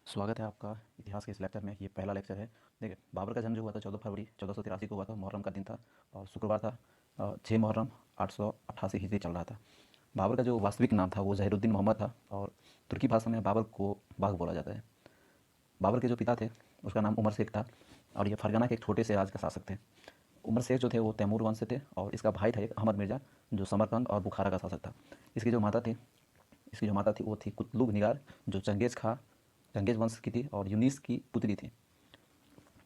स्वागत है आपका इतिहास के इस लेक्चर में। ये पहला लेक्चर है। देखिए, बाबर का जन्म जो हुआ था 14 फरवरी 1483 को हुआ था। मुहर्रम का दिन था और शुक्रवार था। 6 मुहर्रम 888 हिजरी चल रहा था। बाबर का जो वास्तविक नाम था वो ज़हीरुद्दीन मोहम्मद था और तुर्की भाषा में बाबर को बाग बोला जाता है। बाबर के जो पिता थे उसका नाम उमर शेख था और ये फरगना के एक छोटे से राज का शासक थे। उमर शेख जो थे वो तैमूर वंश से थे और इसका भाई था एक अहमद मिर्ज़ा जो समरकंद और बुखारा का शासक था। इसकी जो माता थी वो थी कुतलुब निगार जो चंगेज़ वंश की थी और यूनिस की पुत्री थी।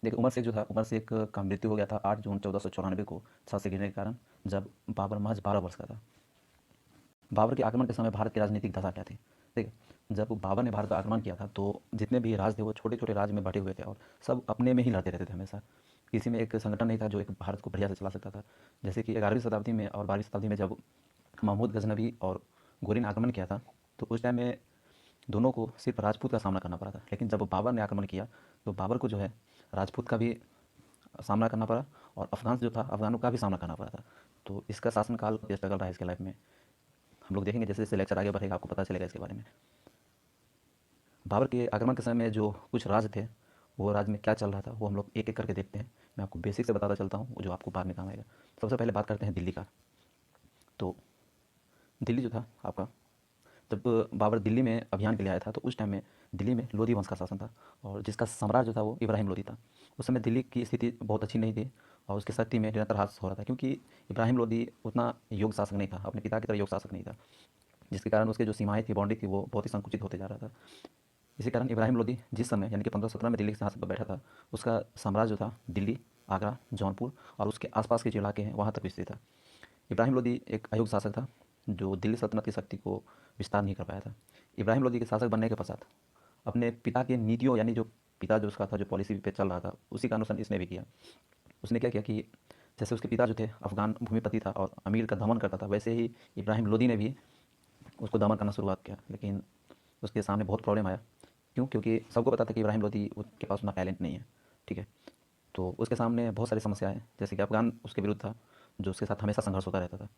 देखिए, उमर शेख का मृत्यु हो गया था 8 जून 1494 को छत से गिरने के कारण, जब बाबर महज 12 वर्ष का था। बाबर के आक्रमण के समय भारत की राजनीतिक दशा क्या थी? देखिए, जब बाबर ने भारत पर आक्रमण किया था तो जितने भी राज थे वो छोटे छोटे राज्य में बटे हुए थे और सब अपने में ही लड़ते रहते थे हमेशा। किसी में एक संगठन नहीं था जो एक भारत को बढ़िया से चला सकता था। जैसे कि 11वीं शताब्दी में और 12वीं शताब्दी में जब महमूद गजनवी और गोरी ने आक्रमण किया था तो उस टाइम में दोनों को सिर्फ राजपूत का सामना करना पड़ा था। लेकिन जब बाबर ने आक्रमण किया तो बाबर को जो है राजपूत का भी सामना करना पड़ा और अफ़गान जो था अफ़गानों का भी सामना करना पड़ा था। तो इसका शासनकाल स्ट्रगल रहा इसके लाइफ में। हम लोग देखेंगे जैसे जैसे लेक्चर आगे बढ़ेगा आपको पता चलेगा इसके बारे में। बाबर के आक्रमण के समय में जो कुछ राज थे वो राज में क्या चल रहा था वो हम लोग एक एक करके देखते हैं। मैं आपको बेसिक से बताता चलता हूँ जो आपको बाद में काम आएगा। सबसे पहले बात करते हैं दिल्ली का। तो दिल्ली जो था आपका, जब बाबर दिल्ली में अभियान के लिए आया था तो उस टाइम में दिल्ली में लोधी वंश का शासन था और जिसका सम्राट जो था वो इब्राहिम लोधी था। उस समय दिल्ली की स्थिति बहुत अच्छी नहीं थी और उसकी शक्ति में निरंतर ह्रास हो रहा था क्योंकि इब्राहिम लोधी उतना योग्य शासक नहीं था, अपने पिता की तरह योग्य शासक नहीं था, जिसके कारण उसके जो सीमाएँ थी, बाउंड्री थी, वो बहुत ही संकुचित होते जा रहा था। इसी कारण इब्राहिम लोधी जिस समय यानी कि 1517 में दिल्ली के सिंहासन पर बैठा था, उसका साम्राज्य जो था दिल्ली, आगरा, जौनपुर और उसके आसपास के जो इलाके हैं वहाँ तक विस्तृत था। इब्राहिम लोदी एक अयोग्य शासक था जो दिल्ली सल्तनत की शक्ति को विस्तार नहीं कर पाया था। इब्राहिम लोदी के शासक बनने के पश्चात अपने पिता के नीतियों यानी जो पिता जो उसका था जो पॉलिसी पे चल रहा था उसी का अनुसरण इसने भी किया। उसने क्या किया कि जैसे उसके पिता जो थे अफगान भूमिपति था और अमीर का दमन करता था, वैसे ही इब्राहिम लोदी ने भी उसको दमन करना शुरुआत किया। लेकिन उसके सामने बहुत प्रॉब्लम आया। क्यों? क्योंकि सबको पता था कि इब्राहिम लोदी के पास उतना टैलेंट नहीं है। ठीक है, तो उसके सामने बहुत सारी समस्याएं हैं। जैसे कि अफगान उसके विरुद्ध था जो उसके साथ हमेशा संघर्ष होता रहता था।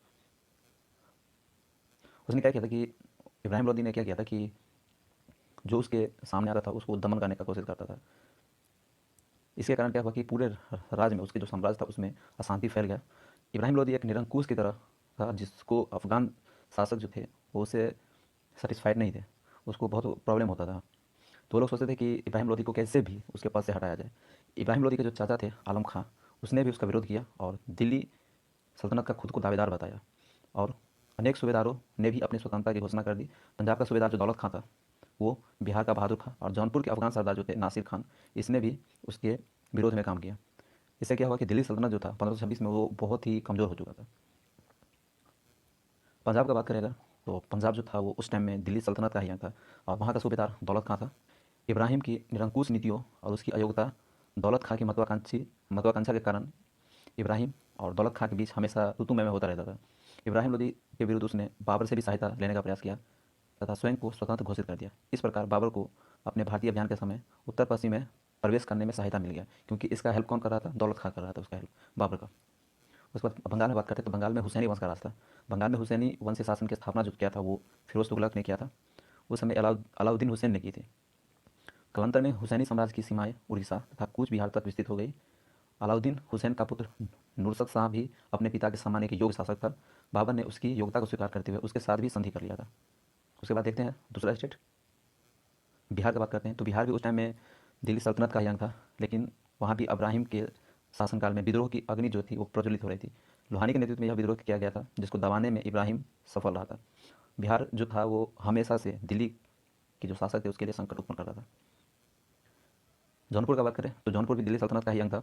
उसने क्या किया था कि इब्राहिम लोदी ने क्या किया था कि जो उसके सामने आता था उसको दमन करने का कोशिश करता था। इसके कारण क्या हुआ कि पूरे राज्य में उसके जो साम्राज्य था उसमें अशांति फैल गया। इब्राहिम लोदी एक निरंकुश की तरह था जिसको अफगान शासक जो थे वो उससे सेटिस्फाइड नहीं थे, उसको बहुत प्रॉब्लम होता था। तो वो लोग सोचते थे कि इब्राहिम लोदी को कैसे भी उसके पद से हटाया जाए। इब्राहिम लोदी के जो चाचा थे आलम खां, उसने भी उसका विरोध किया और दिल्ली सल्तनत का खुद को दावेदार बताया और अनेक सूबेदारों ने भी अपनी स्वतंत्रता की घोषणा कर दी। पंजाब का सूबेदार जो दौलत खां था वो बिहार का बहादुर खां और जौनपुर के अफगान सरदार जो थे नासिर खान, इसने भी उसके विरोध में काम किया। इससे क्या हुआ कि दिल्ली सल्तनत जो था 1526 में वो बहुत ही कमज़ोर हो चुका था। पंजाब का बात करेगा तो पंजाब जो था वो उस टाइम में दिल्ली सल्तनत का ही अंग था और वहाँ का सूबेदार दौलत खां था। इब्राहिम की निरंकुश नीतियों और उसकी अयोग्यता, दौलत खां की महत्वाकांक्षा के कारण इब्राहिम और दौलत खां के बीच हमेशा तू-तू मैं-मैं होता रहता था। इब्राहिम लोदी के विरुद्ध उसने बाबर से भी सहायता लेने का प्रयास किया तथा स्वयं को स्वतंत्र घोषित कर दिया। इस प्रकार बाबर को अपने भारतीय अभियान के समय उत्तर पश्चिम में प्रवेश करने में सहायता मिल गया क्योंकि इसका हेल्प कौन कर रहा था? दौलत खां कर रहा था उसका हेल्प, बाबर का। उसके बाद बंगाल में बात करते हैं तो बंगाल में हुसैनी वंश का राज था। बंगाल में हुसैनी वंश शासन की स्थापना जो किया था वो फिरोज तुगलक ने किया था। उस समय अलाउद्दीन हुसैन ने की थी। कालांतर में हुसैनी साम्राज्य की सीमाएं उड़ीसा तथा कूच बिहार तक विस्तृत हो गई। अलाउद्दीन हुसैन का पुत्र नुसरत शाह भी अपने पिता के समान एक योग्य शासक था। बाबर ने उसकी योग्यता को स्वीकार करते हुए उसके साथ भी संधि कर लिया था। उसके बाद देखते हैं दूसरा स्टेट बिहार की बात करते हैं तो बिहार भी उस टाइम में दिल्ली सल्तनत का ही अंग था। लेकिन वहाँ भी इब्राहिम के शासनकाल में विद्रोह की अग्नि जो थी वो प्रज्वलित हो रही थी। लोहानी के नेतृत्व में यह विद्रोह किया गया था जिसको दबाने में इब्राहिम सफल रहा था। बिहार जो था वो हमेशा से दिल्ली के जो शासक थे उसके लिए संकट उत्पन्न कर रहा था। जौनपुर का बात करें तो जौनपुर भी दिल्ली सल्तनत का ही अंग था।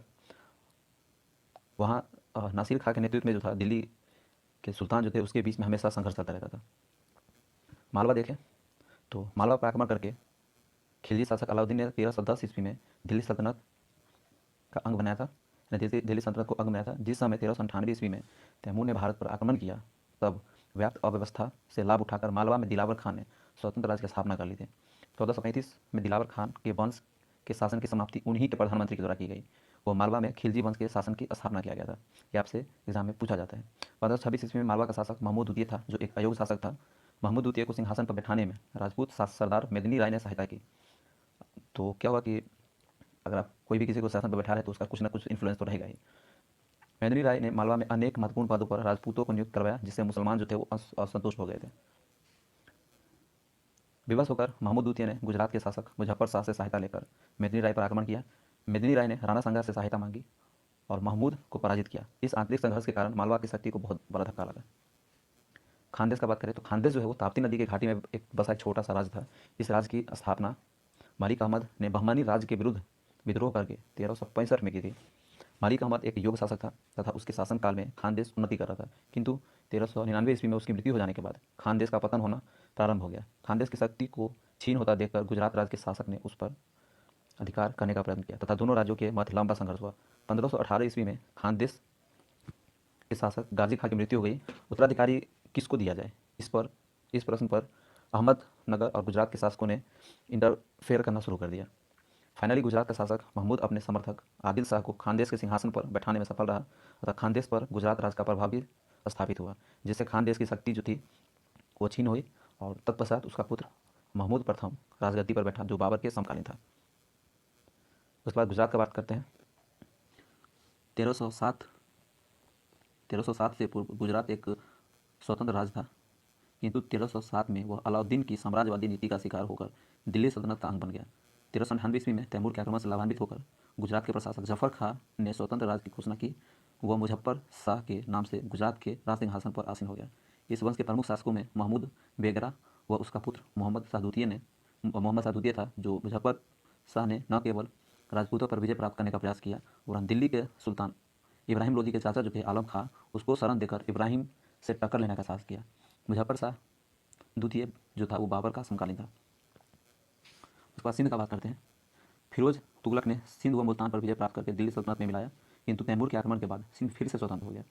वहाँ नासिर खां के नेतृत्व में जो था दिल्ली के सुल्तान जो थे उसके बीच में हमेशा संघर्ष चलता रहता था। मालवा देखें तो मालवा पर आक्रमण करके खिलजी शासक अलाउद्दीन ने 1310 ईस्वी में दिल्ली सल्तनत का अंग बनाया था, दिल्ली सल्तनत को अंग बनाया था। जिस समय 1398 ईस्वी में तैमूर ने भारत पर आक्रमण किया तब व्याप्त अव्यवस्था से लाभ उठाकर मालवा में दिलावर खान ने स्वतंत्र राज्य की स्थापना कर ली थी। 1435 में दिलावर खान के वंश के शासन की समाप्ति उन्हीं के प्रधानमंत्री के द्वारा की गई। वो मालवा में खिलजी वंश के शासन की स्थापना किया गया था। ये आपसे एग्जाम में पूछा जाता है। 1526 ईस्वी में मालवा का शासक महमूद द्वितीय था जो एक अयोग्य शासक था। महमूद द्वितीय को सिंहासन पर बैठाने में राजपूत सरदार मेदिनी राय ने सहायता की। तो क्या हुआ कि अगर आप कोई भी किसी को शासन पर बैठा रहे तो उसका कुछ ना कुछ इन्फ्लुएंस तो रहेगा ही। मेदिनी राय ने मालवा में अनेक महत्वपूर्ण पदों पर राजपूतों को नियुक्त करवाया, जिससे मुसलमान जो थे वो असंतुष्ट हो गए थे। विवश होकर महमूद द्वितीय ने गुजरात के शासक मुजफ्फर शाह से सहायता लेकर मेदिनी राय पर आक्रमण किया। मेदिनी राय ने राणा संगा से सहायता मांगी और महमूद को पराजित किया। इस आंतरिक संघर्ष के कारण मालवा की शक्ति को बहुत बड़ा धक्का लगा। खानदेश का बात करें तो खानदेश जो है वो ताप्ती नदी की घाटी में एक बसा एक छोटा सा राज्य था। इस राज्य की स्थापना मलिक अहमद ने बहमानी राज्य के विरुद्ध विद्रोह करके 1365 में की थी। मलिक अहमद एक योग्य शासक था तथा उसके शासनकाल में खानदेश उन्नति कर रहा था, किंतु 1399 ईस्वी में उसकी मृत्यु हो जाने के बाद खानदेश का पतन होना प्रारंभ हो गया। खानदेश की शक्ति को छीन होता देखकर गुजरात राज्य के शासक ने उस पर अधिकार करने का प्रयत्न किया तथा दोनों राज्यों के मध्य लंबा संघर्ष हुआ। 1518 ईस्वी में खानदेश के शासक गाजी खां की मृत्यु हो गई। उत्तराधिकारी किसको दिया जाए, इस प्रश्न पर अहमदनगर और गुजरात के शासकों ने इंटरफेयर करना शुरू कर दिया। फाइनली गुजरात का शासक महमूद अपने समर्थक आदिल शाह को खानदेश के सिंहासन पर बैठाने में सफल रहा तथा खानदेश पर गुजरात राज्य का प्रभाव भी स्थापित हुआ, जिससे खानदेश की शक्ति जो थी वो छीन हुई और तत्पश्चात उसका पुत्र महमूद प्रथम राजगद्दी पर बैठा, जो बाबर के समकालीन था। उसके बाद गुजरात का बात करते हैं। 1307 से पूर्व गुजरात एक स्वतंत्र राज्य था, किंतु 1307 में वह अलाउद्दीन की साम्राज्यवादी नीति का शिकार होकर दिल्ली सल्तनत का अंग बन गया। 1398 ईस्वी में तैमूर के आक्रमण से लाभान्वित होकर गुजरात के प्रशासक जफर खां ने स्वतंत्र राज्य की घोषणा की। वह मुजफ्फर शाह के नाम से गुजरात के राज सिंहासन पर आसीन हो गया। इस वंश के प्रमुख शासकों में महमूद बेगरा व उसका पुत्र मोहम्मद शाह द्वितीय था, जो मुजफ्फर शाह ने न केवल राजपूतों पर विजय प्राप्त करने का प्रयास किया, वरन दिल्ली के सुल्तान इब्राहिम लोदी के चाचा जो थे आलम खां, उसको शरण देकर इब्राहिम से टक्कर लेने का साहस किया। मुजफ्फर शाह द्वितीय जो था वो बाबर का समकालीन था। उसके बाद सिंध का बात करते हैं। फिरोज तुगलक ने सिंध व मुल्तान पर विजय प्राप्त करके दिल्ली सल्तनत में मिलाया, किंतु तैमूर के आक्रमण के बाद सिंध फिर से स्वतंत्र हो गया।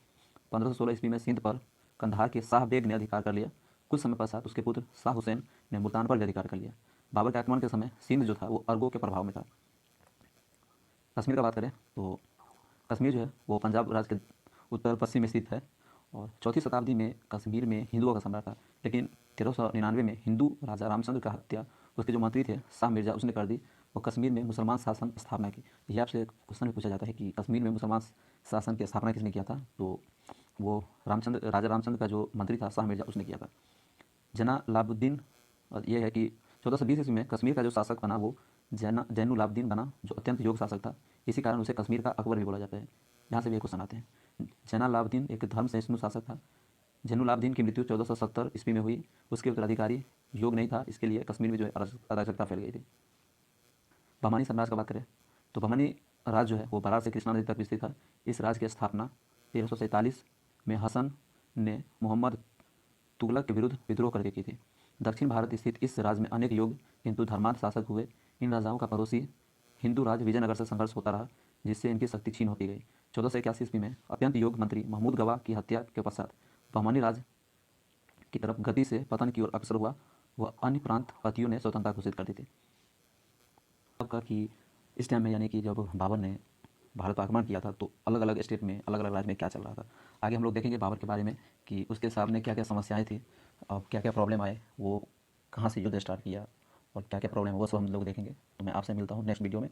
1516 ईस्वी में सिंध पर कंधार के शाह बेग ने अधिकार कर लिया। कुछ समय पश्चात उसके पुत्र शाह हुसैन ने मुल्तान पर भी अधिकार कर लिया। बाबर के आक्रमण के समय सिंध जो था वो अरगों के प्रभाव में था। कश्मीर का बात करें तो कश्मीर जो है वो पंजाब राज्य के उत्तर पश्चिम में स्थित है और 4वीं शताब्दी में कश्मीर में हिंदुओं का सम्राट था, लेकिन 1399 में हिंदू राजा रामचंद्र का हत्या उसके जो मंत्री थे शाह मिर्जा उसने कर दी और कश्मीर में मुसलमान शासन स्थापना की। ये आपसे क्वेश्चन भी पूछा जाता है कि कश्मीर में मुसलमान शासन की स्थापना किसने किया था, तो वो राजा रामचंद्र का जो मंत्री था शाह मिर्जा उसने किया था। जैनुलाब्दीन, और ये है कि 1420 ईस्वी में कश्मीर का जो शासक बना वो जैनुलाब्दीन बना, जो अत्यंत योग्य शासक था। इसी कारण उसे कश्मीर का अकबर भी बोला जाता है। यहाँ से भी क्वेश्चन आते हैं। जैनुलाब्दीन एक धर्म सहिष्णु शासक था। जैनुलाब्दीन की मृत्यु 1470 ईस्वी में हुई। उसके उत्तराधिकारी योग्य नहीं था, इसके लिए कश्मीर में जो है अराजकता फैल गई थी। बहमानी साम्राज्य का बात करें तो बहमानी राज्य जो है वो बरार से कृष्णा नदी तक विस्तृत था। इस राज्य की स्थापना 1347 में हसन ने मोहम्मद तुगलक के विरुद्ध विद्रोह करके की थी। दक्षिण भारत स्थित इस राज्य में अनेक योग्य किंतु धर्मांध शासक हुए। इन राजाओं का पड़ोसी हिंदू राज्य विजयनगर से संघर्ष होता रहा, जिससे इनकी शक्ति छीन होती गई। 1481 ईस्वी में अत्यंत योग्य मंत्री महमूद गवा की हत्या के पश्चात बहमानी राज्य की तरफ गति से पतन की ओर अग्रसर हुआ। वह अन्य प्रांत पतियों ने स्वतंत्रता घोषित कर दी थी। आपका कि इस टाइम में यानी कि जब बाबर ने भारत पर आक्रमण किया था तो अलग अलग स्टेट में अलग अलग राज्य में क्या चल रहा था। आगे हम लोग देखेंगे बाबर के बारे में कि उसके सामने क्या क्या समस्याएं थी और क्या क्या प्रॉब्लम आए, वो कहाँ से युद्ध स्टार्ट किया और क्या क्या प्रॉब्लम है, वो सब हम लोग देखेंगे। तो मैं आपसे मिलता हूँ नेक्स्ट वीडियो में।